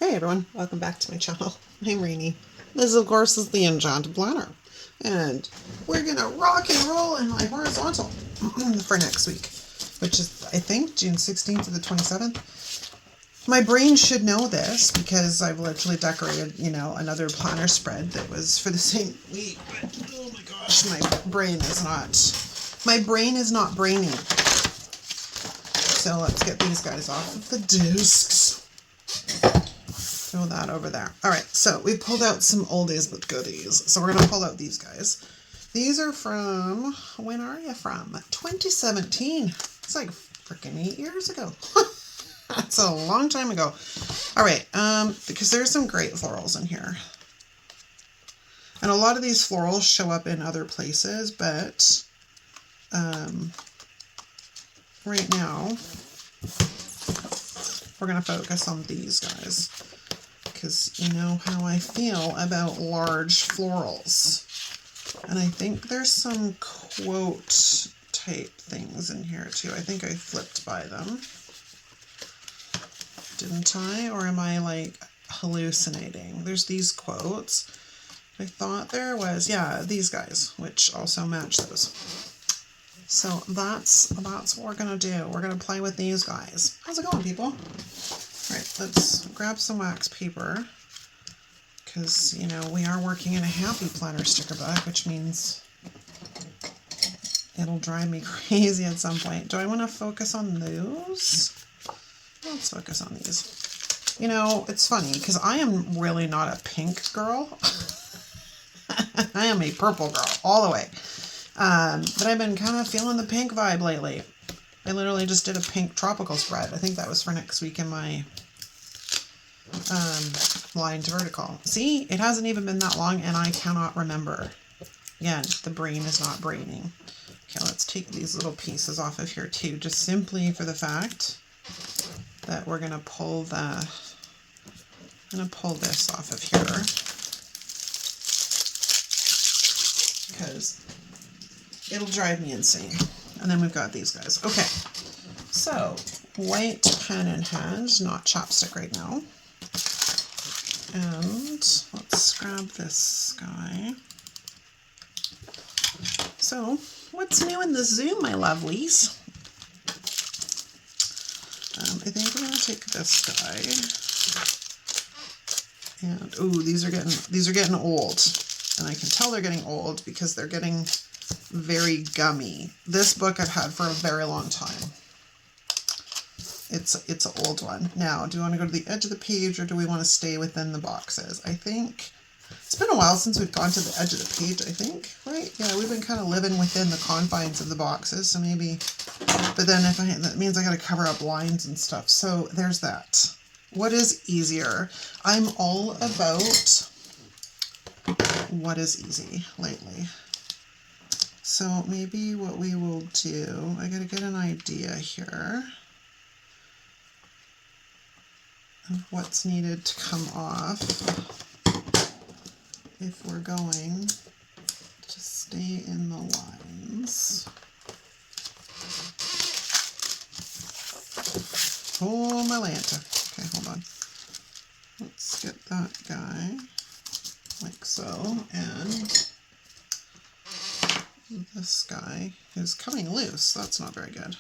Hey everyone, welcome back to my channel. I'm Rainy. This of course is the Enchanted Planner. And we're gonna rock and roll in my horizontal for next week, which is I think June 16th to the 27th. My brain should know this because I've literally decorated, another planner spread that was for the same week. But oh my gosh, my brain is not braining. So let's get these guys off of the discs. Throw that over there. All right, so we pulled out some oldies but goodies. So we're going to pull out these guys. These are from, when are you from? 2017. It's like freaking 8 years ago. That's a long time ago. All right, because there's some great florals in here. And a lot of these florals show up in other places, but right now we're going to focus on these guys. Because you know how I feel about large florals. And I think there's some quote type things in here too. I think I flipped by them. Didn't I? Or am I like hallucinating? There's these quotes. I thought there was, yeah, these guys, which also match those. So that's what we're going to do. We're going to play with these guys. How's it going, people? All right, let's grab some wax paper because, we are working in a Happy Planner sticker book, which means it'll drive me crazy at some point. Do I want to focus on those? Let's focus on these. It's funny because I am really not a pink girl. I am a purple girl all the way. But I've been kind of feeling the pink vibe lately. I literally just did a pink tropical spread. I think that was for next week in my line to vertical. See, it hasn't even been that long and I cannot remember. Again, the brain is not braining. Okay, let's take these little pieces off of here too, just simply for the fact that we're gonna pull this off of here because it'll drive me insane. And then we've got these guys. Okay, so white pen in hand, not chapstick right now. And let's grab this guy. So, what's new in the Zoom, my lovelies? I think we're gonna take this guy. And ooh, these are getting old. And I can tell they're getting old because they're getting very gummy. This book I've had for a very long time. It's an old one. Now, do we want to go to the edge of the page or do we want to stay within the boxes? I think it's been a while since we've gone to the edge of the page, I think, right? Yeah, we've been kind of living within the confines of the boxes, so maybe, but then that means I got to cover up lines and stuff. So there's that. What is easier? I'm all about what is easy lately. So maybe what we will do, I got to get an idea here of what's needed to come off if we're going to stay in the lines. Oh, my Lanta. Okay, hold on. Let's get that guy like so, and this guy is coming loose. That's not very good.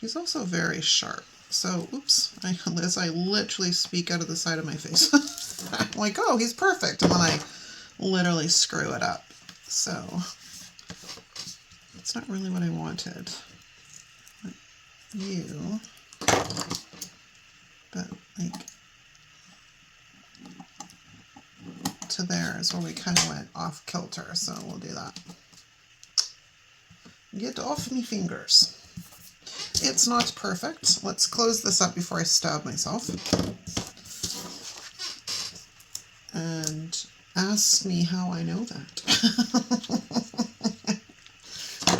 He's also very sharp. So, oops, I literally speak out of the side of my face. I'm like, oh, he's perfect. And then I literally screw it up. So, that's not really what I wanted. You, but like, to there is where we kind of went off kilter. So we'll do that. Get off me fingers. It's not perfect. Let's close this up before I stab myself. And ask me how I know that.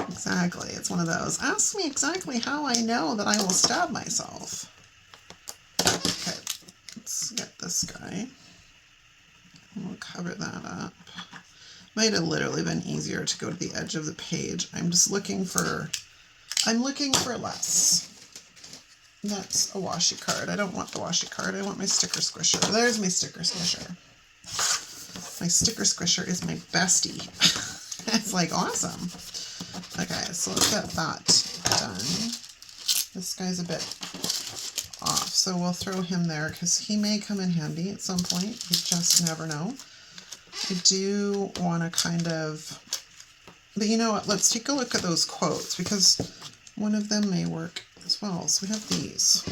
Exactly. It's one of those. Ask me exactly how I know that I will stab myself. Okay. Let's get this guy. We'll cover that up. Might have literally been easier to go to the edge of the page. I'm looking for less. That's a washi card. I don't want the washi card. I want my sticker squisher. There's my sticker squisher. My sticker squisher is my bestie. It's like awesome. Okay, so let's get that done. This guy's a bit off, so we'll throw him there because he may come in handy at some point. You just never know. I do want to kind of, but you know what? Let's take a look at those quotes because one of them may work as well. So we have these.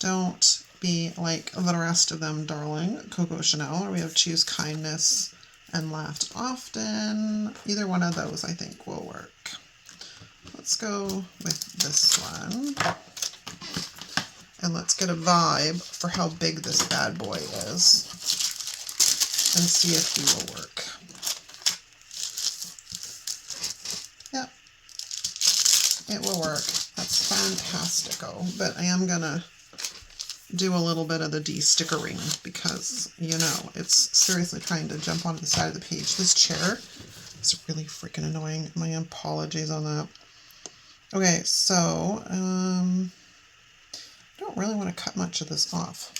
Don't be like the rest of them, darling. Coco Chanel. Or we have choose kindness and laughed often. Either one of those I think will work. Let's go with this one. And let's get a vibe for how big this bad boy is. And see if he will work. Yep. It will work. That's fantastico. But I am gonna do a little bit of the de-stickering because, you know, it's seriously trying to jump onto the side of the page. This chair is really freaking annoying. My apologies on that. Okay, so I don't really want to cut much of this off.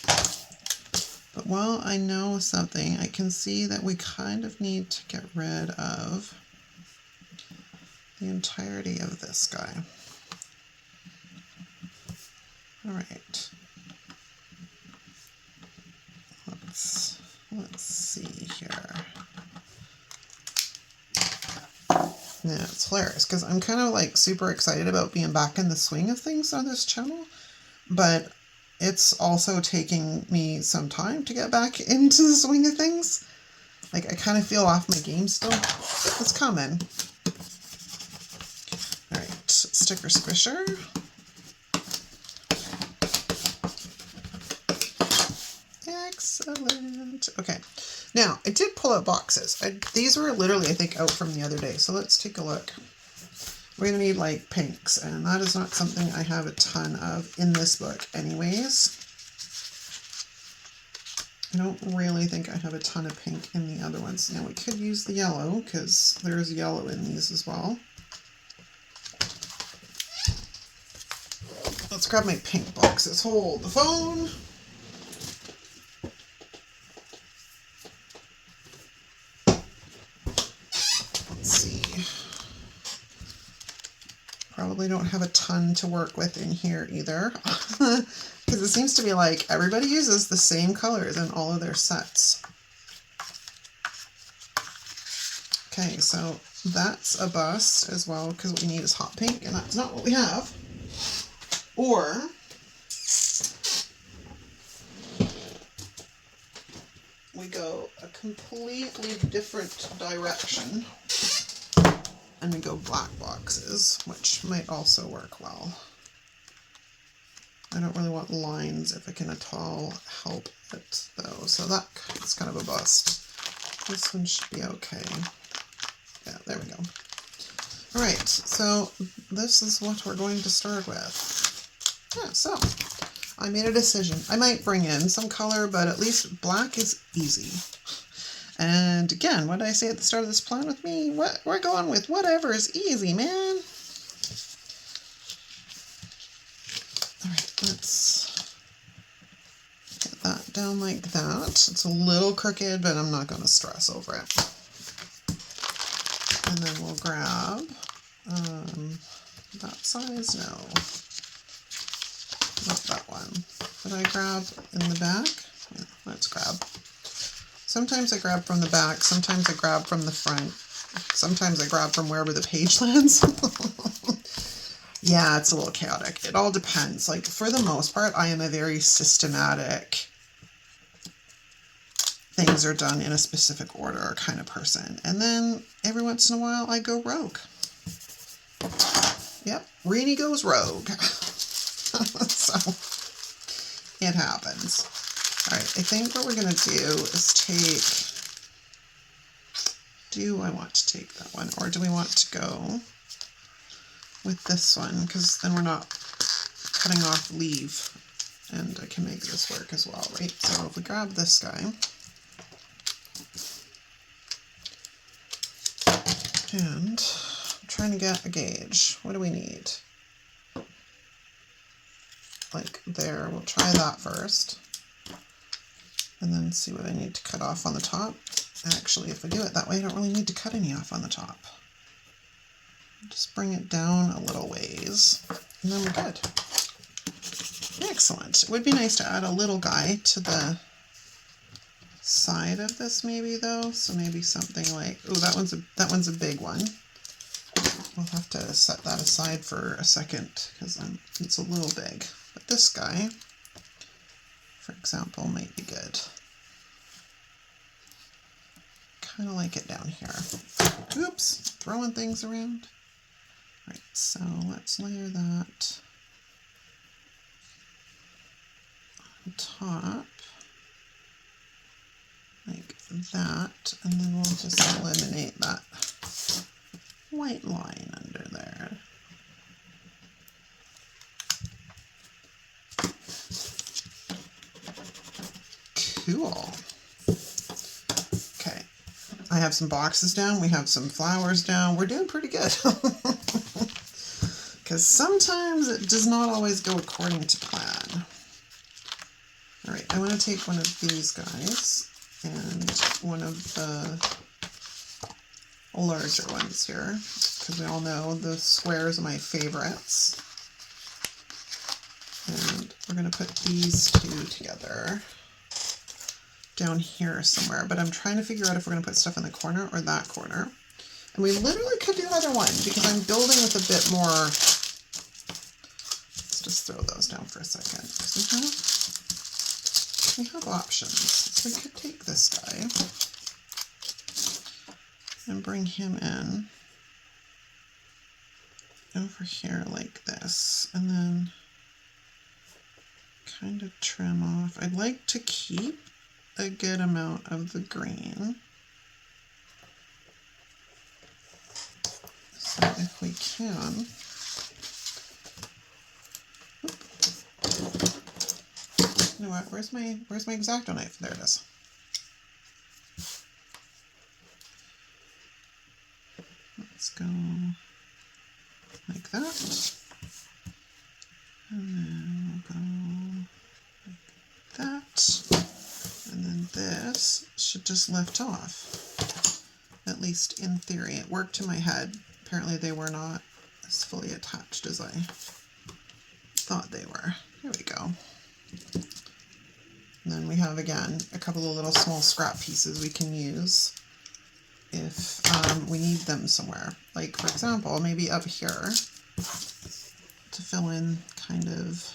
But while I know something, I can see that we kind of need to get rid of the entirety of this guy. All right. Let's see here. Yeah, it's hilarious because I'm kind of like super excited about being back in the swing of things on this channel, but it's also taking me some time to get back into the swing of things. Like I kind of feel off my game still. It's coming. All right, sticker squisher. Excellent. Okay, now I did pull out boxes. These were literally, I think, out from the other day. So let's take a look. We're gonna need like pinks, and that is not something I have a ton of in this book anyways. I don't really think I have a ton of pink in the other ones. Now we could use the yellow because there's yellow in these as well. Let's grab my pink boxes. Hold the phone. Probably don't have a ton to work with in here either because it seems to be like everybody uses the same colors in all of their sets. Okay, so that's a bust as well because what we need is hot pink and that's not what we have. Or we go a completely different direction and we go black boxes, which might also work well. I don't really want lines if I can at all help it though, so that's kind of a bust. This one should be okay. Yeah, there we go. All right, so this is what we're going to start with. Yeah, so I made a decision. I might bring in some color, but at least black is easy. And again, what did I say at the start of this plan with me? We're going with whatever is easy, man. All right, let's get that down like that. It's a little crooked, but I'm not going to stress over it. And then we'll grab that size. No, not that one. Did I grab in the back? Yeah, let's grab. Sometimes I grab from the back, sometimes I grab from the front, sometimes I grab from wherever the page lands. Yeah, it's a little chaotic. It all depends. Like, for the most part, I am a very systematic, things are done in a specific order kind of person. And then every once in a while, I go rogue. Yep, Renee goes rogue. So, it happens. All right, I think what we're going to do is do I want to take that one or do we want to go with this one? Because then we're not cutting off leaf and I can make this work as well, right? So if we grab this guy and I'm trying to get a gauge. What do we need? like there. We'll try that first. And then see what I need to cut off on the top. Actually, if I do it that way, I don't really need to cut any off on the top. Just bring it down a little ways, and then we're good. Excellent. It would be nice to add a little guy to the side of this maybe though. So maybe something like, oh, that one's a big one. We'll have to set that aside for a second because it's a little big. But this guy, for example, might be good. Kind of like it down here. Oops, throwing things around. Right, so let's layer that on top, like that, and then we'll just eliminate that white line under there. Cool. Okay, I have some boxes down, we have some flowers down, we're doing pretty good. Because sometimes it does not always go according to plan. All right, I want to take one of these guys and one of the larger ones here, because we all know the squares are my favorites. And we're going to put these two together down here somewhere, but I'm trying to figure out if we're going to put stuff in the corner or that corner. And we literally could do either one because I'm building with a bit more. Let's just throw those down for a second. We have options. So we could take this guy and bring him in over here like this, and then kind of trim off. I'd like to keep a good amount of the green. So if we can, you know what, where's my X-Acto knife? There it is. Let's go like that. And then we'll go like that. And then this should just lift off. At least in theory. It worked in my head. Apparently they were not as fully attached as I thought they were. There we go. And then we have, again, a couple of little small scrap pieces we can use if we need them somewhere. Like, for example, maybe up here to fill in kind of,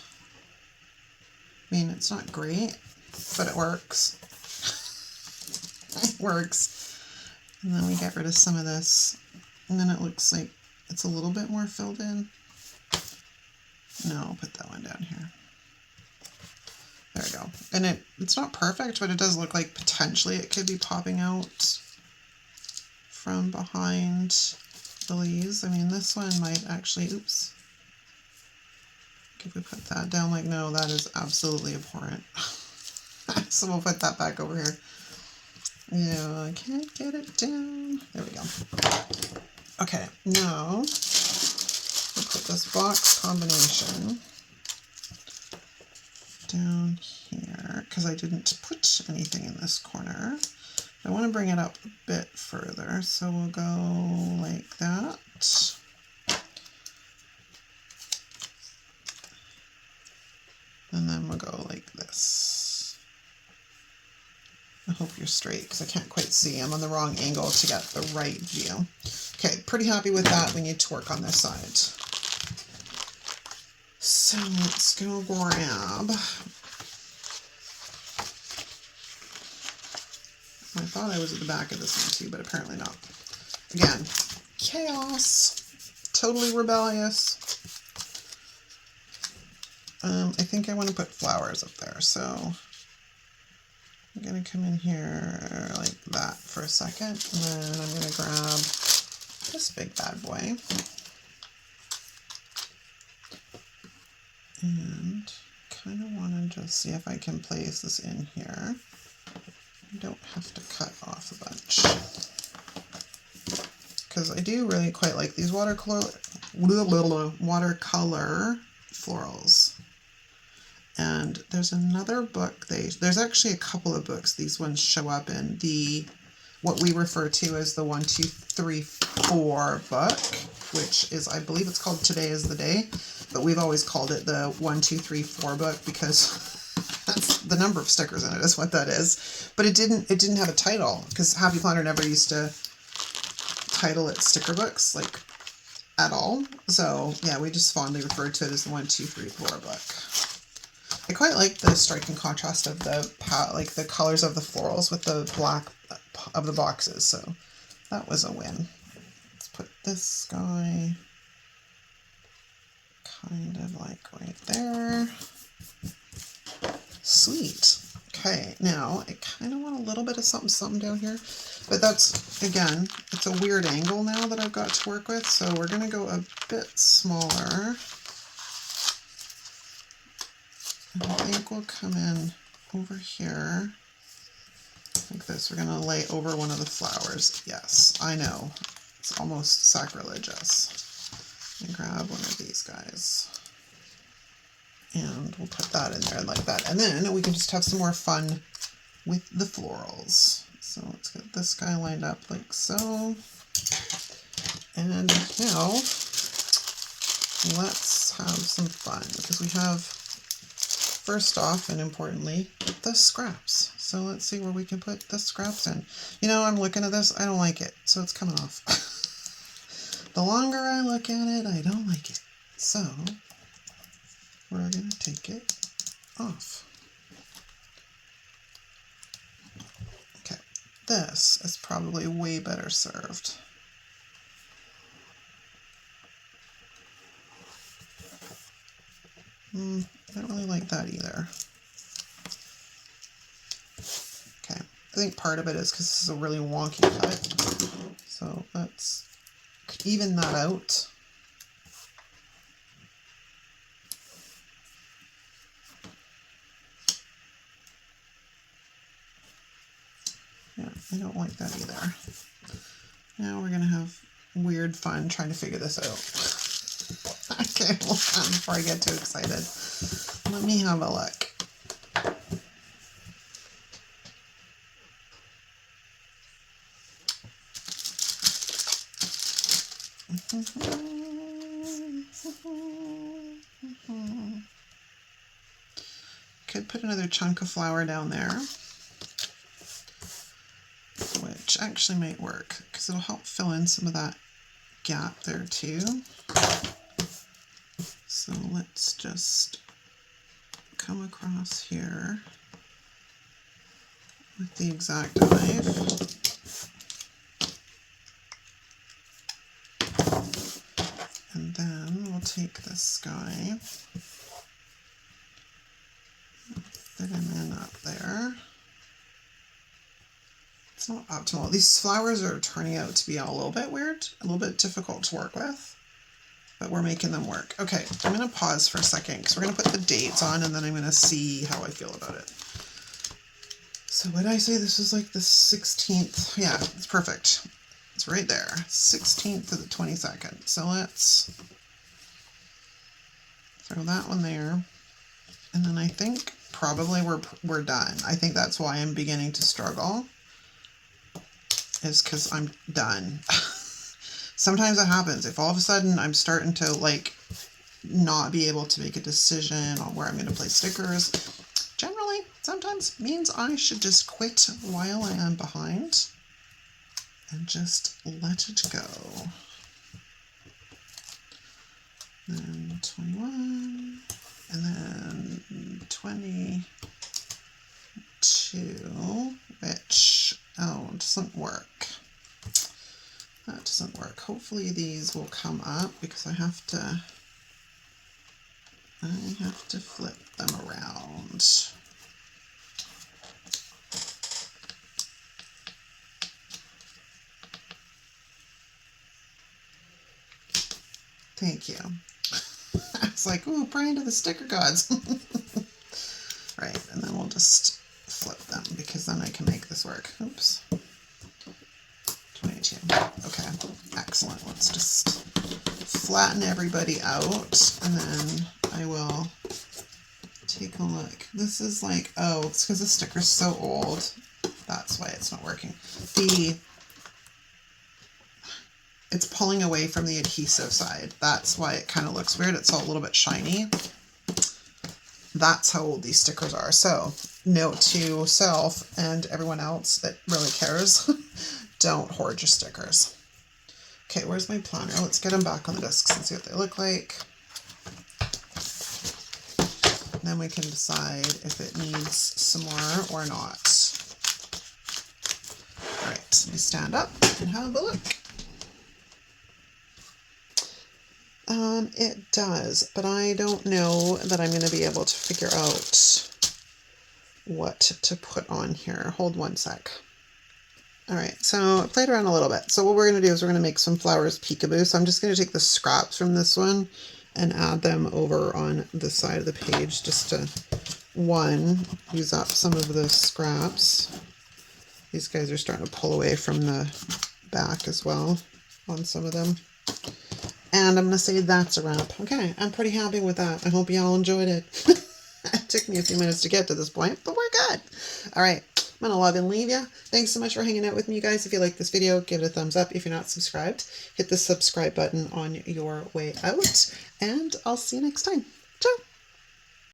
I mean, it's not great, but it works. It works. And then we get rid of some of this, and then it looks like it's a little bit more filled in. No, I'll put that one down here. There we go. And it's not perfect, but it does look like potentially it could be popping out from behind the leaves. I mean, this one might actually, oops. If we put that down, like, no, that is absolutely abhorrent. So we'll put that back over here. Yeah, I can't get it down. There we go. Okay, now we'll put this box combination down here because I didn't put anything in this corner. I want to bring it up a bit further, so we'll go like that. And then we'll go like this. I hope you're straight because I can't quite see. I'm on the wrong angle to get the right view. Okay, pretty happy with that. We need to work on this side. So let's go grab. I thought I was at the back of this one too, but apparently not. Again, chaos. Totally rebellious. I think I want to put flowers up there, so I'm going to come in here like that for a second, and then I'm going to grab this big bad boy and kind of want to just see if I can place this in here. I don't have to cut off a bunch because I do really quite like these watercolor florals. And there's another book. There's actually a couple of books. These ones show up in the what we refer to as the 1, 2, 3, 4 book, which is, I believe it's called Today is the Day, but we've always called it the 1, 2, 3, 4 book because that's the number of stickers in it is what that is. But it didn't have a title because Happy Planner never used to title its sticker books like at all. So yeah, we just fondly referred to it as the 1, 2, 3, 4 book. I quite like the striking contrast of the colors of the florals with the black of the boxes, so that was a win. Let's put this guy kind of like right there. Sweet. Okay, now I kind of want a little bit of something down here, but that's, again, it's a weird angle now that I've got to work with, so we're going to go a bit smaller. And I think we'll come in over here like this. We're going to lay over one of the flowers. Yes, I know. It's almost sacrilegious. And grab one of these guys. And we'll put that in there like that. And then we can just have some more fun with the florals. So let's get this guy lined up like so. And now let's have some fun because we have, first off and importantly, the scraps. So let's see where we can put the scraps in. You know, I'm looking at this, I don't like it, so it's coming off. The longer I look at it, I don't like it. So we're going to take it off. Okay, this is probably way better served. I don't really like that either. Okay, I think part of it is because this is a really wonky cut. So let's even that out. Yeah, I don't like that either. Now we're going to have weird fun trying to figure this out. Okay, hold on before I get too excited. Let me have a look. Could put another chunk of flower down there, which actually might work because it'll help fill in some of that gap there too. So let's just come across here with the exact knife. And then we'll take this guy, fit him in up there. It's not optimal. These flowers are turning out to be a little bit weird, a little bit difficult to work with, but we're making them work. Okay, I'm going to pause for a second because we're going to put the dates on and then I'm going to see how I feel about it. So what did I say? This is like the 16th. Yeah, it's perfect. It's right there, 16th to the 22nd. So let's throw that one there. And then I think probably we're done. I think that's why I'm beginning to struggle, is because I'm done. Sometimes it happens. If all of a sudden I'm starting to like not be able to make a decision on where I'm going to place stickers, generally sometimes means I should just quit while I am behind and just let it go. Then 21, and then 22, which, oh, doesn't work. That doesn't work. Hopefully these will come up because I have to flip them around. Thank you. I was like, ooh, praying to the sticker gods. Right, and then we'll just flip them because then I can make this work. Oops. 22. Okay, excellent. Let's just flatten everybody out and then I will take a look. This is like, oh, it's because the sticker's so old. That's why it's not working. It's pulling away from the adhesive side. That's why it kind of looks weird. It's all a little bit shiny. That's how old these stickers are. So note to self and everyone else that really cares, don't hoard your stickers. Okay, where's my planner? Let's get them back on the discs and see what they look like. Then we can decide if it needs some more or not. All right, let me stand up and have a look. It does, but I don't know that I'm going to be able to figure out what to put on here. Hold one sec. All right, so I played around a little bit. So what we're going to do is we're going to make some flowers peekaboo. So I'm just going to take the scraps from this one and add them over on the side of the page just to, use up some of the scraps. These guys are starting to pull away from the back as well on some of them. And I'm going to say that's a wrap. Okay, I'm pretty happy with that. I hope y'all enjoyed it. It took me a few minutes to get to this point, but we're good. All right, I'm going to love and leave you. Thanks so much for hanging out with me, guys. If you like this video, give it a thumbs up. If you're not subscribed, hit the subscribe button on your way out. And I'll see you next time. Ciao.